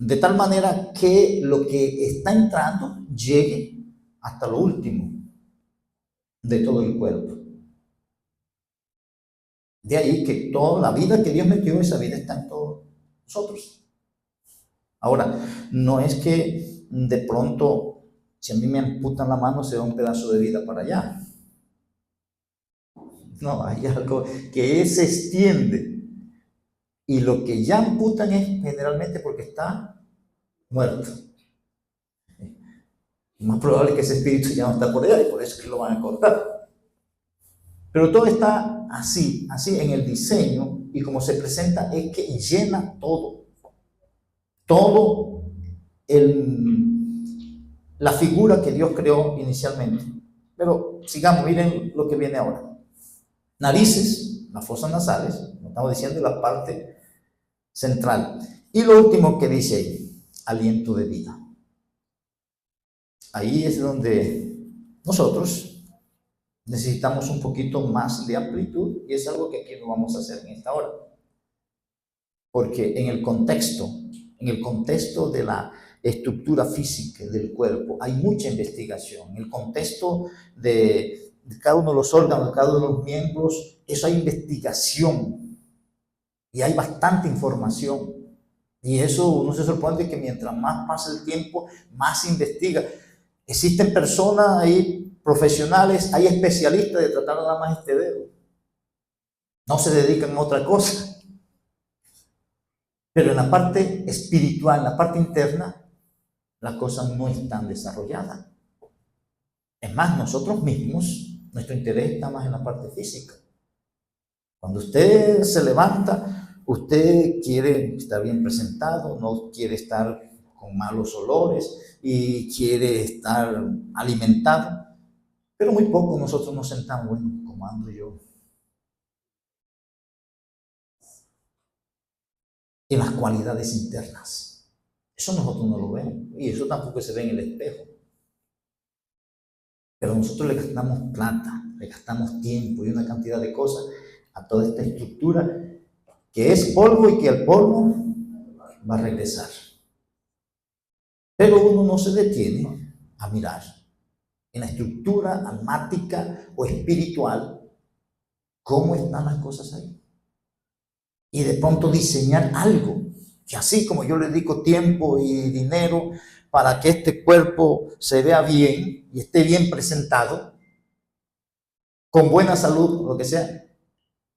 de tal manera que lo que está entrando llegue hasta lo último de todo el cuerpo. De ahí que toda la vida que Dios metió, esa vida está en todos nosotros. Ahora, no es que de pronto, si a mí me amputan la mano, se da un pedazo de vida para allá. No, hay algo que se extiende. Y lo que ya amputan es generalmente porque está muerto. Es más probable que ese espíritu ya no está por allá y por eso es que lo van a cortar. Pero todo está así en el diseño, y como se presenta es que llena todo la figura que Dios creó inicialmente. Pero sigamos, miren lo que viene ahora. Narices, las fosas nasales, como estamos diciendo, la parte central. Y lo último que dice ahí, aliento de vida. Ahí es donde nosotros necesitamos un poquito más de amplitud, y es algo que aquí no vamos a hacer en esta hora. Porque en el contexto de la estructura física del cuerpo hay mucha investigación. En el contexto de cada uno de los órganos, de cada uno de los miembros, eso hay investigación y hay bastante información. Y eso uno se sorprende que mientras más pasa el tiempo, más se investiga. Existen personas ahí, profesionales, hay especialistas de tratar nada más este dedo. No se dedican a otra cosa. Pero en la parte espiritual, en la parte interna, las cosas no están desarrolladas. Es más, nosotros mismos, nuestro interés está más en la parte física. Cuando usted se levanta, usted quiere estar bien presentado, no quiere estar con malos olores y quiere estar alimentado. Pero muy poco nosotros nos sentamos, bueno, ¿cómo ando yo? En las cualidades internas. Eso nosotros no lo vemos. Y eso tampoco se ve en el espejo. Pero nosotros le gastamos plata, le gastamos tiempo y una cantidad de cosas a toda esta estructura que es polvo y que al polvo va a regresar. Pero uno no se detiene a mirar en la estructura almática o espiritual cómo están las cosas ahí. Y de pronto diseñar algo que así como yo le dedico tiempo y dinero para que este cuerpo se vea bien y esté bien presentado, con buena salud, lo que sea,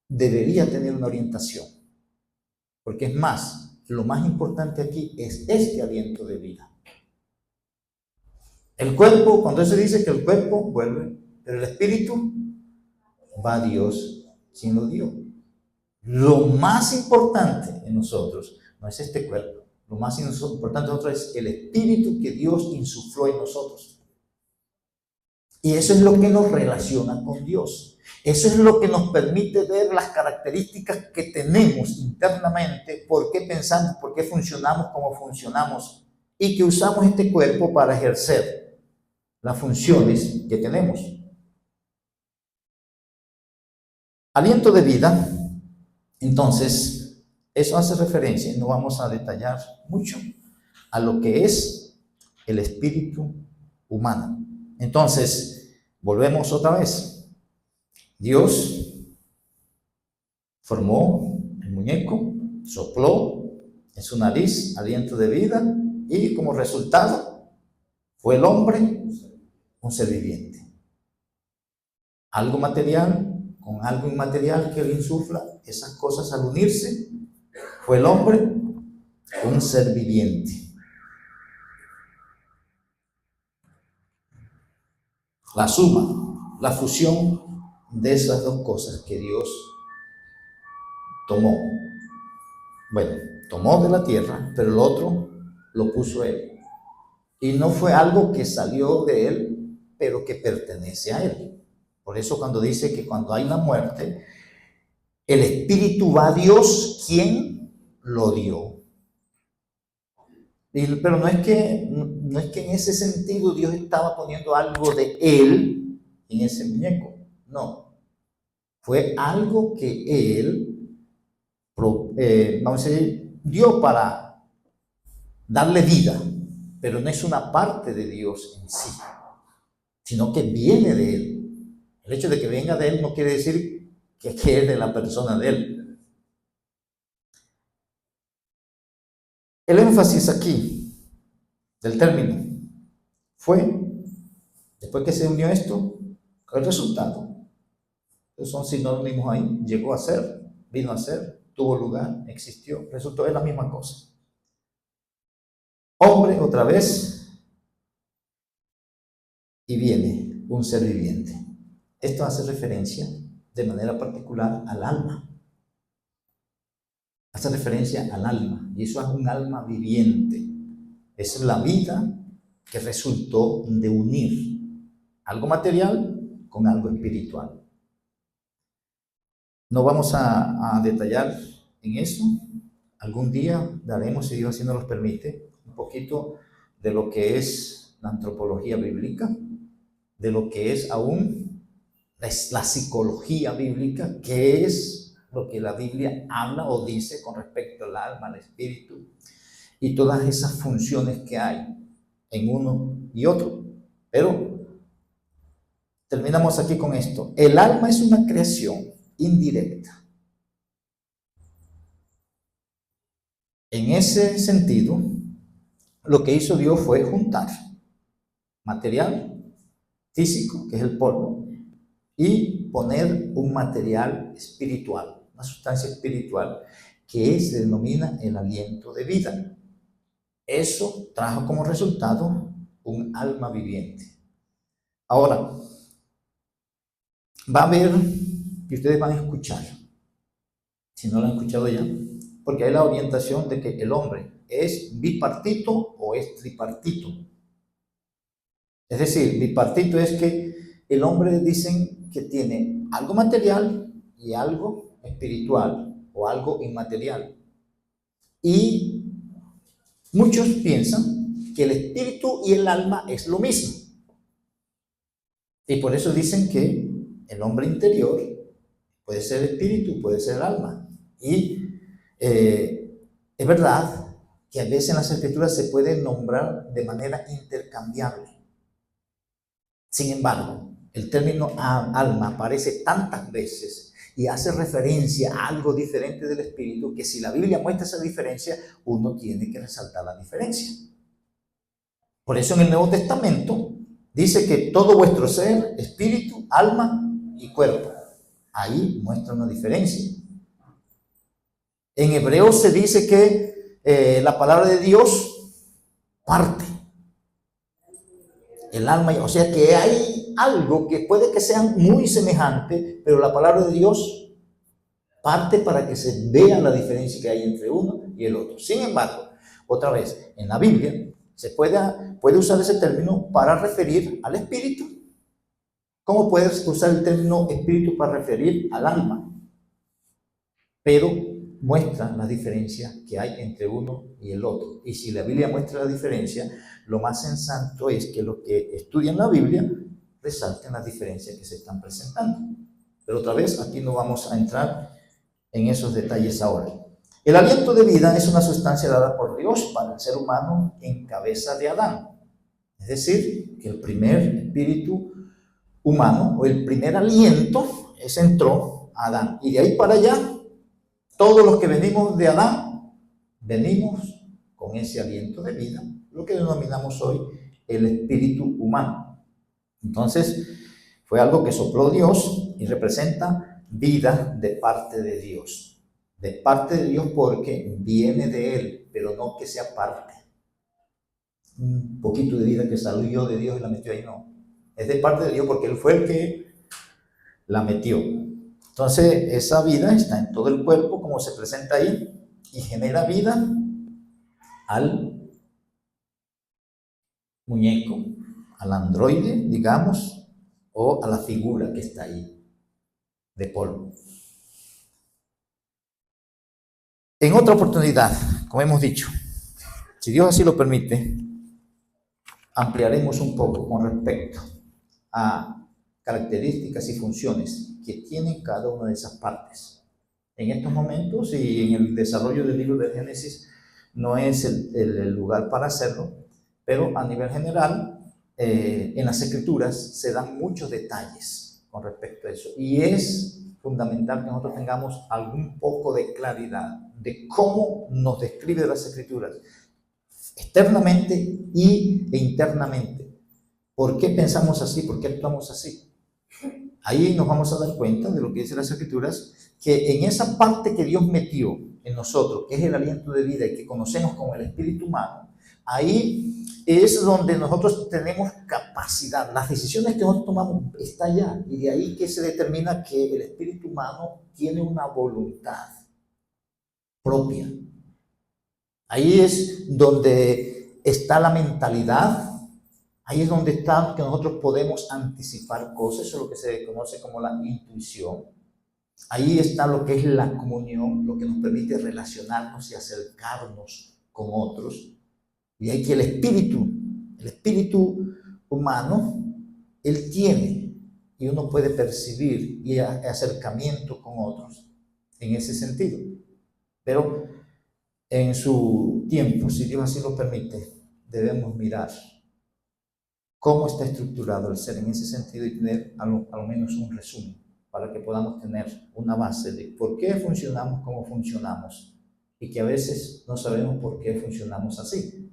debería tener una orientación. Porque es más, lo más importante aquí es este aliento de vida. El cuerpo, cuando se dice que el cuerpo vuelve, pero el espíritu va a Dios quien lo dio. Lo más importante en nosotros no es este cuerpo. Lo más importante en nosotros es el espíritu que Dios insufló en nosotros. Y eso es lo que nos relaciona con Dios. Eso es lo que nos permite ver las características que tenemos internamente, por qué pensamos, por qué funcionamos como funcionamos y que usamos este cuerpo para ejercer las funciones que tenemos. Aliento de vida, entonces, eso hace referencia, no vamos a detallar mucho, a lo que es el espíritu humano. Entonces, volvemos otra vez. Dios formó el muñeco, sopló en su nariz aliento de vida y como resultado fue el hombre un ser viviente. Algo material con algo inmaterial que le insufla, esas cosas al unirse, fue el hombre un ser viviente. La suma, la fusión de esas dos cosas que Dios tomó. Bueno, tomó de la tierra, pero el otro lo puso Él. Y no fue algo que salió de Él, pero que pertenece a Él. Por eso cuando dice que cuando hay la muerte, el espíritu va a Dios quien lo dio. Pero no es que en ese sentido Dios estaba poniendo algo de Él en ese muñeco. No. Fue algo que Él, vamos a decir, dio para darle vida. Pero no es una parte de Dios en sí, sino que viene de Él. El hecho de que venga de Él no quiere decir que es de la persona de Él. El énfasis aquí del término fue, después que se unió esto, el resultado. Son sinónimos ahí, llegó a ser, vino a ser, tuvo lugar, existió, resultó, es la misma cosa. Hombre otra vez y viene un ser viviente. Esto hace referencia de manera particular al alma. Hace referencia al alma, y eso es un alma viviente. Es la vida que resultó de unir algo material con algo espiritual. No vamos a detallar en eso. Algún día daremos, si Dios así nos lo permite, un poquito de lo que es la antropología bíblica, de lo que es aún la psicología bíblica, que es lo que la Biblia habla o dice con respecto al alma, al espíritu y todas esas funciones que hay en uno y otro. Pero terminamos aquí con esto. El alma es una creación indirecta. En ese sentido, lo que hizo Dios fue juntar material físico, que es el polvo, y poner un material espiritual, una sustancia espiritual, que se denomina el aliento de vida. Eso trajo como resultado un alma viviente. Ahora, va a haber, y ustedes van a escuchar, si no lo han escuchado ya, porque hay la orientación de que el hombre es bipartito o o es tripartito. Es decir, bipartito es que el hombre dicen que tiene algo material y algo espiritual o algo inmaterial. Y muchos piensan que el espíritu y el alma es lo mismo. Y por eso dicen que el hombre interior puede ser espíritu, puede ser alma. Y es verdad que a veces en las escrituras se puede nombrar de manera intercambiable. Sin embargo, el término alma aparece tantas veces y hace referencia a algo diferente del espíritu, que si la Biblia muestra esa diferencia, uno tiene que resaltar la diferencia. Por eso en el Nuevo Testamento dice que todo vuestro ser, espíritu, alma y cuerpo. Ahí muestra una diferencia. En Hebreos se dice que la palabra de Dios parte el alma, o sea que hay algo que puede que sea muy semejante, pero la palabra de Dios parte para que se vea la diferencia que hay entre uno y el otro. Sin embargo, otra vez, en la Biblia se puede usar ese término para referir al espíritu. ¿Cómo puedes usar el término espíritu para referir al alma? Pero muestra la diferencia que hay entre uno y el otro. Y si la Biblia muestra la diferencia, lo más sensato es que los que estudian la Biblia resalten las diferencias que se están presentando. Pero otra vez, aquí no vamos a entrar en esos detalles ahora. El aliento de vida es una sustancia dada por Dios para el ser humano en cabeza de Adán. Es decir, que el primer espíritu humano o el primer aliento entró a Adán. Y de ahí para allá, todos los que venimos de Adán, venimos con ese aliento de vida, lo que denominamos hoy el espíritu humano. Entonces, fue algo que sopló Dios y representa vida de parte de Dios. De parte de Dios porque viene de Él, pero no que sea parte. Un poquito de vida que salió de Dios y la metió ahí, no. Es de parte de Dios porque Él fue el que la metió. Entonces, esa vida está en todo el cuerpo, como se presenta ahí, y genera vida al muñeco, al androide, digamos, o a la figura que está ahí, de polvo. En otra oportunidad, como hemos dicho, si Dios así lo permite, ampliaremos un poco con respecto a características y funciones que tienen cada una de esas partes. En estos momentos y en el desarrollo del libro de Génesis no es el lugar para hacerlo, pero a nivel general, en las escrituras se dan muchos detalles con respecto a eso. Y es fundamental que nosotros tengamos algún poco de claridad de cómo nos describe las escrituras, externamente e internamente. ¿Por qué pensamos así? ¿Por qué actuamos así? Ahí nos vamos a dar cuenta de lo que dicen las escrituras, que en esa parte que Dios metió en nosotros, que es el aliento de vida y que conocemos como el espíritu humano, ahí es donde nosotros tenemos capacidad. Las decisiones que nosotros tomamos está allá, y de ahí que se determina que el espíritu humano tiene una voluntad propia. Ahí es donde está la mentalidad. Ahí es donde está que nosotros podemos anticipar cosas. Eso es lo que se conoce como la intuición. Ahí está lo que es la comunión, lo que nos permite relacionarnos y acercarnos con otros. Y hay que el espíritu humano, él tiene, y uno puede percibir y acercamiento con otros en ese sentido. Pero en su tiempo, si Dios así lo permite, debemos mirar cómo está estructurado el ser en ese sentido y tener a lo menos un resumen para que podamos tener una base de por qué funcionamos como funcionamos y que a veces no sabemos por qué funcionamos así.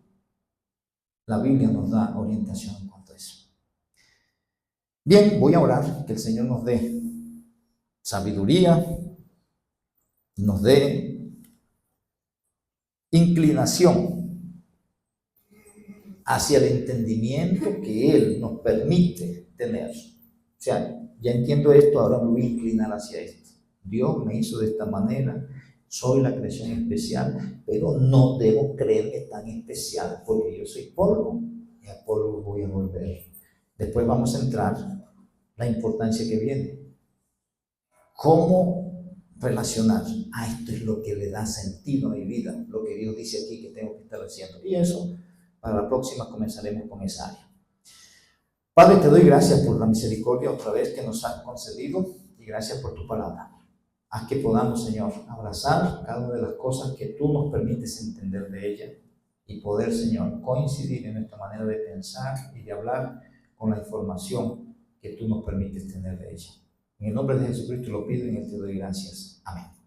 La Biblia nos da orientación en cuanto a eso. Bien, voy a orar que el Señor nos dé sabiduría, nos dé inclinación hacia el entendimiento que Él nos permite tener. O sea, ya entiendo esto, ahora me voy a inclinar hacia esto. Dios me hizo de esta manera, soy la creación especial, pero no debo creerme tan especial porque yo soy polvo y a polvo voy a volver. Después vamos a entrar la importancia que viene. ¿Cómo relacionar? Esto es lo que le da sentido a mi vida, lo que Dios dice aquí que tengo que estar haciendo. Y eso, para la próxima comenzaremos con esa área. Padre, te doy gracias por la misericordia otra vez que nos has concedido y gracias por tu palabra. Haz que podamos, Señor, abrazar cada una de las cosas que tú nos permites entender de ella y poder, Señor, coincidir en nuestra manera de pensar y de hablar con la información que tú nos permites tener de ella. En el nombre de Jesucristo lo pido y en él te doy gracias. Amén.